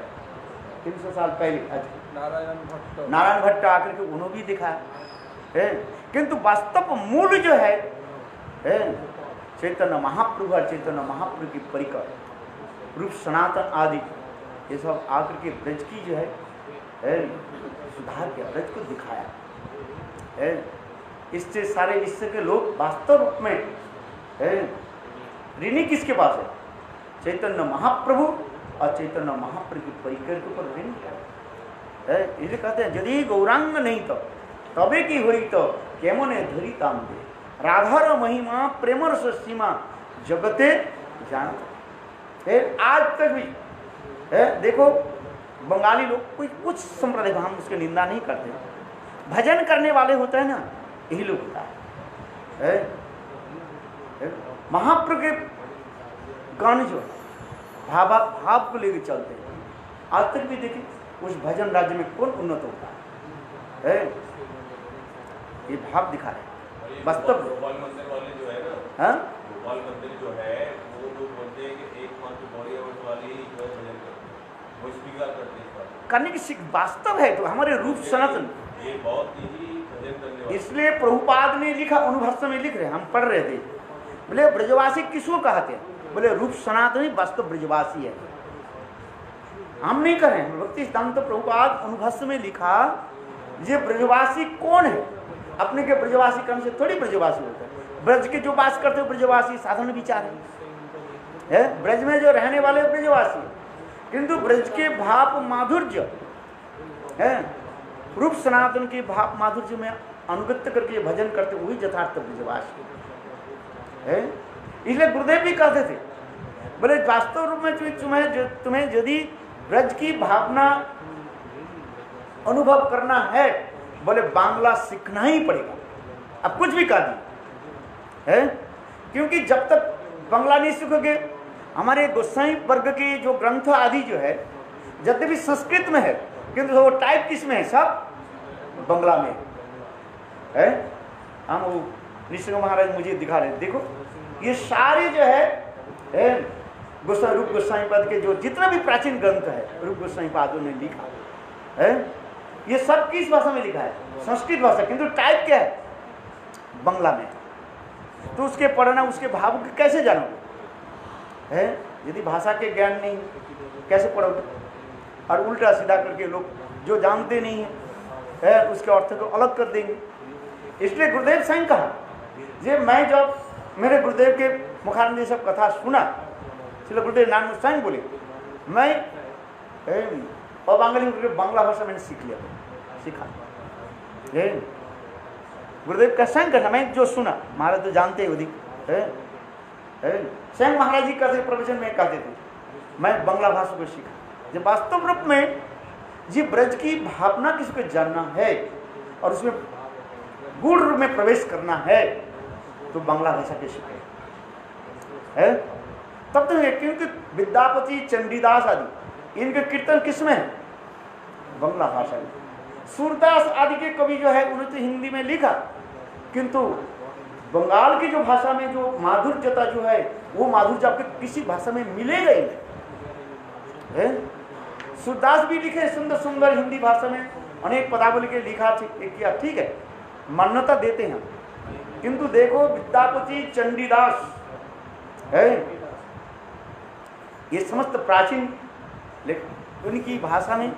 300 साल पहले नारायण भट्ट आकर के उन्होंने भी दिखाया है। किंतु वास्तव मूल जो है चैतन्य महाप्रभु और चैतन्य महाप्रभु की परिकर रूप सनातन आदि ये सब आकर के ब्रज की जो है सुधार किया, ब्रज को दिखाया है। इससे सारे विश्व के लोग वास्तव रूप में ऋणी किसके पास है, चैतन्य महाप्रभु और चैतन्य महाप्रभु की परिकर के ऊपर ऋणी है। इसलिए कहते हैं यदि गौरांग नहीं तो तबे की हुई तो केमने धरी ताम दे, राधार महिमा प्रेमर से सीमा जगते जान। आज तक भी देखो बंगाली लोग कुछ संप्रदाय, हम उसकी निंदा नहीं करते, भजन करने वाले होते हैं ना, यही लोग होता है। महाप्रभु के गान जो भाव को लेकर चलते हैं, आज तक भी देखिए उस भजन राज्य में कौन उन्नत होता है, ये भाव दिखा रहे वास्तव। गोपाल मंदिर वाले जो है ना, हाँ गोपाल मंदिर जो है वो लोग बोलते हैं कि एकमात्र गौरी अवध वाले ही जो है भजन करते हैं, वो स्वीकार करते हैं करने की सीख वास्तव है। तो हमारे रूप सनातन ये बहुत ही भजन करने वाले, इसलिए प्रभुपाद ने लिखा, अनुभाष्य में लिख रहे, हम पढ़ रहे थे, बोले ब्रजवासी किसको कहते हैं, बोले रूप सनातन वास्तव ब्रजवासी है। हम नहीं करें, भक्ति सिद्धांत प्रभुपाद अनुभाष्य में लिखा ये ब्रजवासी कौन है, अपने के ब्रजवासी कर्म से थोड़ी ब्रजवासी होता है। ब्रज के जो वास करते हो ब्रजवासी साधारण विचार है, ब्रज में जो रहने वाले ब्रजवासी, किंतु ब्रज के भाव माधुर्य है, रूप सनातन के भाव माधुर्य में अनुगत्य करके भजन करते वही यथार्थ ब्रजवासी है। इसलिए गुरुदेव भी कहते थे, बोले वास्तव रूप में तुम्हें यदि ब्रज की भावना अनुभव करना है, बोले बांग्ला सीखना ही पड़ेगा। अब कुछ भी कह दी है, क्योंकि जब तक बांग्ला नहीं सीखोगे, हमारे गोसाई वर्ग के जो ग्रंथ आदि जो है यद्यपि संस्कृत में है, किंतु वो टाइप किस में है, सब बांग्ला में है। हम वो ऋषि महाराज मुझे दिखा रहे, देखो ये सारे जो है रूप गोस्वामी पद के जो जितना भी प्राचीन ग्रंथ है रूप गोस्वामी पादों ने लिखा है, ये सब किस भाषा में लिखा है, संस्कृत भाषा, किंतु टाइप क्या है, बांग्ला में। तो उसके पढ़ना, उसके भाव को कैसे जानोगे है, यदि भाषा के ज्ञान नहीं कैसे पढ़ोगे। और उल्टा सीधा करके लोग जो जानते नहीं है उसके अर्थ को अलग कर देंगे। इसलिए गुरुदेव स्वयं कहा, ये मैं जब मेरे गुरुदेव के मुखारबिंद सब कथा सुना, इसलिए गुरुदेव नारायण स्वयं बोले, मैं और बांग्ला भाषा मैंने सीखा। गुरुदेव का स्वयं कहना, मैं जो सुना, महाराज तो जानते ही अधिक स्वयं महाराज जी कहते प्रवचन में कहते थे, मैं बांग्ला भाषा को सीखा। जब वास्तव रूप में जी ब्रज की भावना किसको जानना है और उसमें गूढ़ रूप में प्रवेश करना है, तो बांग्ला भाषा के सीखे है। तब तो क्योंकि विद्यापति, चंडीदास आदि इनके कीर्तन किसमें है, बांग्ला भाषा में। सूरदास आदि के कवि जो है उन्होंने तो हिंदी में लिखा, किंतु बंगाल की जो भाषा में जो माधुर्यता जो है वो माधुर्य आपको किसी भाषा में मिलेगा ही नहीं। सूरदास भी लिखे सुंदर सुंदर हिंदी भाषा में अनेक पदावली के लिखा किया, ठीक है, मान्यता देते हैं, किंतु देखो विद्यापति, चंडीदास है, ये समस्त प्राचीन उनकी भाषा में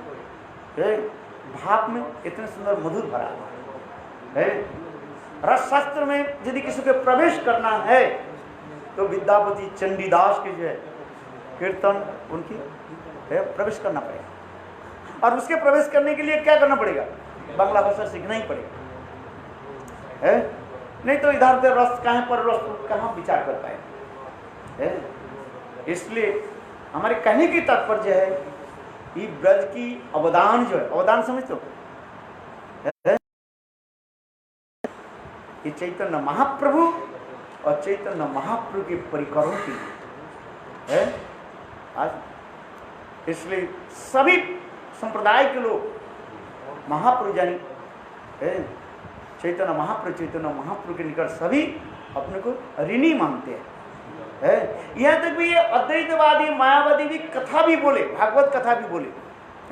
भाव में इतने सुंदर मधुर भरा है। रस शास्त्र में यदि किसी को प्रवेश करना है तो विद्यापति चंडीदास के जो है कीर्तन उनकी प्रवेश करना पड़ेगा। और उसके प्रवेश करने के लिए क्या करना पड़ेगा? बांग्ला भाषा सीखना ही पड़ेगा, है? नहीं तो इधर उधर रस कहाँ पर रस कहाँ विचार कर पाए। इसलिए हमारे कहने की तात्पर्य है कि ब्रज की अवदान जो है, अवदान समझते हो, ये चैतन्य महाप्रभु और चैतन्य महाप्रभु के परिकरों की है आज। इसलिए सभी संप्रदाय के लोग महाप्रभु जानी चैतन्य महाप्रभु के निकट सभी अपने को ऋणी मानते हैं। यहाँ तक भी ये अद्वैतवादी मायावादी भी कथा भी बोले, भागवत कथा भी बोले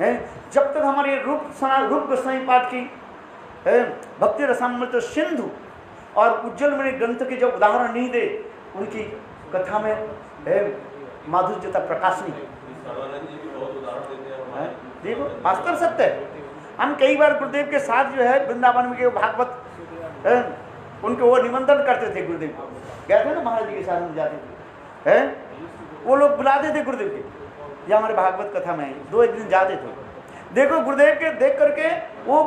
हैं। जब तक हमारे रूप गोस्वामी पाठ की भक्ति रसामृत सिंधु और उज्जवल मणि ग्रंथ के जब उदाहरण नहीं दे, उनकी कथा में माधुर्यता प्रकाश नहीं। देखो वास्तव सत्य है। हम कई बार गुरुदेव के साथ जो है वृंदावन में के भागवत उनके वो निमंत्रण करते थे, गुरुदेव को गए थे ना महाराज जी के साथ में जाते थे, वो लोग बुलाते थे गुरुदेव के, या हमारे भागवत कथा में 2 दिन जाते थे। देखो गुरुदेव के देख करके वो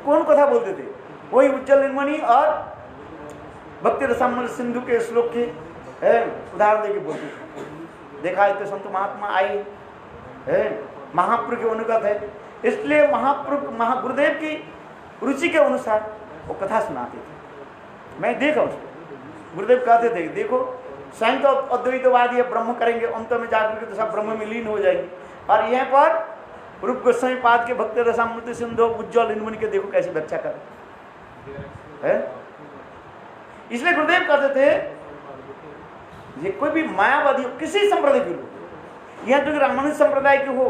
कौन कथा बोलते थे, वही उज्जवल निर्मणि और भक्ति रसामृत सिंधु के श्लोक के उदाहरण देके बोलते थे। देखा तो संत महात्मा आई महाप्रभु के अनुगत है, इसलिए महाप्रभु गुरुदेव की रुचि के अनुसार वो कथा सुनाते थे। मैं देखा उसको, गुरुदेव कहते थे देखो स्वयं तो अद्वैतवादी ब्रह्म करेंगे, अंत में जाकर के तो सब ब्रह्म में लीन हो जाएंगे, और यहाँ पर रूप गोस्वामी पाद के भक्ति रसामृत सिंधु उज्जवल निर्मणि के देखो कैसी व्याख्या कर है। इसलिए गुरुदेव कहते थे ये कोई भी मायावादी हो, किसी संप्रदाय के लोग, यहाँ तो रामानुज संप्रदाय के हो,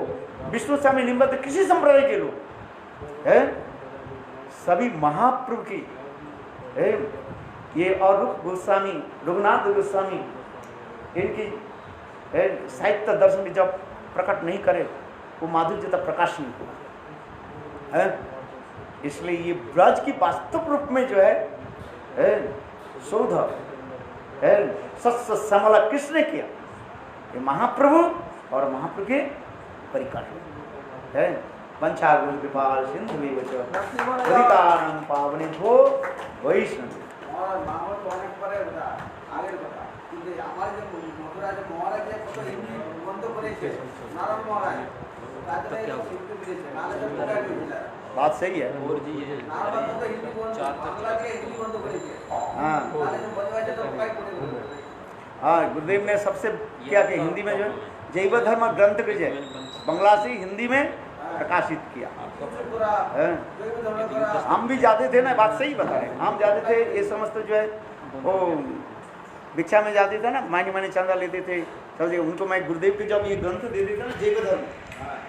विष्णु स्वामी निम्बत किसी संप्रदाय के लोग है, सभी महाप्रभु की ये और रूप गोस्वामी रघुनाथ गोस्वामी इनकी साहित्य दर्शन की जब प्रकट नहीं करे वो माधुर्यता प्रकाश नहीं होगा है। इसलिए ये ब्रज की वास्तव रूप में जो है शोध है सत्य समला किसने किया? ये महाप्रभु और महाप्रभु के परिकर है। पंचागुण कृपाल सिंधु विवचनानंद पावने भो वैष्णव और माहौल तो अनेक परे होता आगे बता कि हमारे जो मथुरा जो महाराज है तो हिंदी बंद करे छे नारायण महाराज रात्रे हिंदी करे छे नाले तो पूरा दिला बात सही है। और जी ये नारायण तो हिंदी बंद बांग्ला के हिंदी बंद करे छे। हां नाले जो बजवाए तो काय करे। हां गुरुदेव ने सबसे क्या कि हिंदी में जो जैव धर्म ग्रंथ के जो बांग्ला से हिंदी में प्रकाशित किया। हम भी जाते थे ना, बात सही बता रहे, हम जाते थे ये समझते जो है वो भिक्षा में जाते थे ना, मानी चंदा लेते थे सब, उनको मैं गुरुदेव के जब ये ग्रंथ दे देता ना जैव धर्म